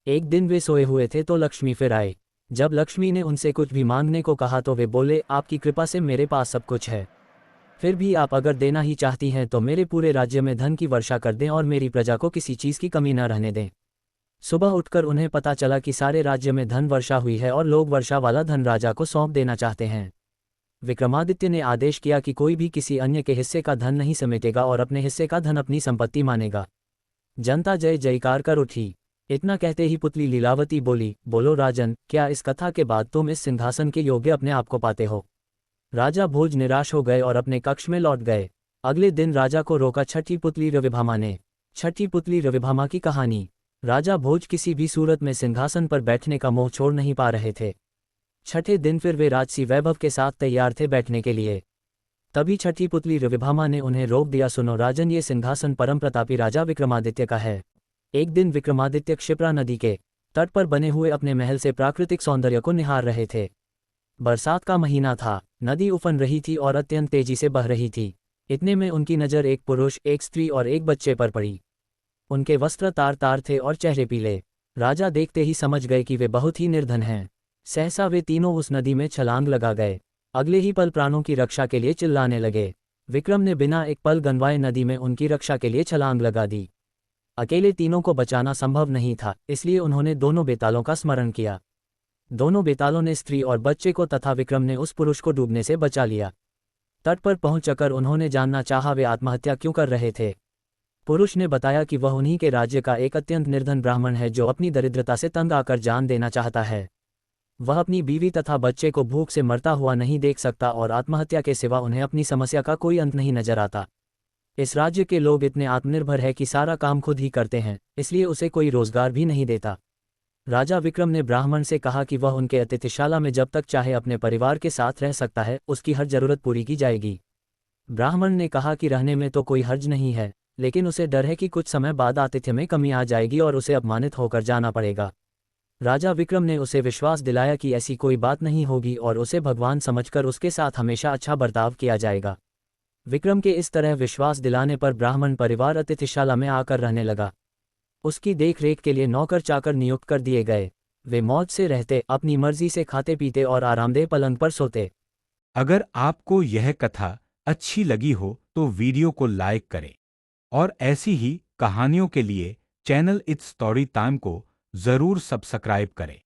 एक दिन वे सोए हुए थे तो लक्ष्मी फिर आए। जब लक्ष्मी ने उनसे कुछ भी मांगने को कहा तो वे बोले, आपकी कृपा से मेरे पास सब कुछ है। फिर भी आप अगर देना ही चाहती हैं तो मेरे पूरे राज्य में धन की वर्षा कर दें और मेरी प्रजा को किसी चीज़ की कमी न रहने दें। सुबह उठकर उन्हें पता चला कि सारे राज्य में धन वर्षा हुई है और लोग वर्षा वाला धन राजा को सौंप देना चाहते हैं। विक्रमादित्य ने आदेश किया कि कोई भी किसी अन्य के हिस्से का धन नहीं समेटेगा और अपने हिस्से का धन अपनी संपत्ति मानेगा। जनता जय जयकार कर उठी। इतना कहते ही पुतली लीलावती बोली, बोलो राजन, क्या इस कथा के बाद तुम इस सिंहासन के योग्य अपने आप को पाते हो? राजा भोज निराश हो गए और अपने कक्ष में लौट गए। अगले दिन राजा को रोका छठी पुतली रविभामा ने। छठी पुतली रविभामा की कहानी। राजा भोज किसी भी सूरत में सिंहासन पर बैठने का मोह छोड़ नहीं पा रहे थे। छठे दिन फिर वे राजसी वैभव के साथ तैयार थे बैठने के लिए। तभी छठी पुतली रविभामा ने उन्हें रोक दिया, सुनो राजन, ये सिंहासन परम प्रतापी राजा विक्रमादित्य का है। एक दिन विक्रमादित्य क्षिप्रा नदी के तट पर बने हुए अपने महल से प्राकृतिक सौंदर्य को निहार रहे थे। बरसात का महीना था, नदी उफन रही थी और अत्यंत तेजी से बह रही थी। इतने में उनकी नज़र एक पुरुष, एक स्त्री और एक बच्चे पर पड़ी। उनके वस्त्र तार तार थे और चेहरे पीले। राजा देखते ही समझ गए कि वे बहुत ही निर्धन हैं। सहसा वे तीनों उस नदी में छलांग लगा गए। अगले ही पल प्राणों की रक्षा के लिए चिल्लाने लगे। विक्रम ने बिना एक पल गंवाए नदी में उनकी रक्षा के लिए छलांग लगा दी। अकेले तीनों को बचाना संभव नहीं था, इसलिए उन्होंने दोनों बेतालों का स्मरण किया। दोनों बेतालों ने स्त्री और बच्चे को तथा विक्रम ने उस पुरुष को डूबने से बचा लिया। तट पर पहुंचकर उन्होंने जानना चाहा वे आत्महत्या क्यों कर रहे थे। पुरुष ने बताया कि वह उन्हीं के राज्य का एक अत्यंत निर्धन ब्राह्मण है जो अपनी दरिद्रता से तंग आकर जान देना चाहता है। वह अपनी बीवी तथा बच्चे को भूख से मरता हुआ नहीं देख सकता और आत्महत्या के सिवा उन्हें अपनी समस्या का कोई अंत नहीं नजर आता। इस राज्य के लोग इतने आत्मनिर्भर है कि सारा काम खुद ही करते हैं, इसलिए उसे कोई रोजगार भी नहीं देता। राजा विक्रम ने ब्राह्मण से कहा कि वह उनके अतिथिशाला में जब तक चाहे अपने परिवार के साथ रह सकता है, उसकी हर जरूरत पूरी की जाएगी। ब्राह्मण ने कहा कि रहने में तो कोई हर्ज नहीं है, लेकिन उसे डर है कि कुछ समय बाद आतिथ्य में कमी आ जाएगी और उसे अपमानित होकर जाना पड़ेगा। राजा विक्रम ने उसे विश्वास दिलाया कि ऐसी कोई बात नहीं होगी और उसे भगवान समझकर उसके साथ हमेशा अच्छा बर्ताव किया जाएगा। विक्रम के इस तरह विश्वास दिलाने पर ब्राह्मण परिवार अतिथिशाला में आकर रहने लगा। उसकी देखरेख के लिए नौकर चाकर नियुक्त कर दिए गए। वे मौज से रहते, अपनी मर्जी से खाते पीते और आरामदेह पलंग पर सोते। अगर आपको यह कथा अच्छी लगी हो तो वीडियो को लाइक करें और ऐसी ही कहानियों के लिए चैनल इट्स स्टोरी टाइम को जरूर सब्सक्राइब करें।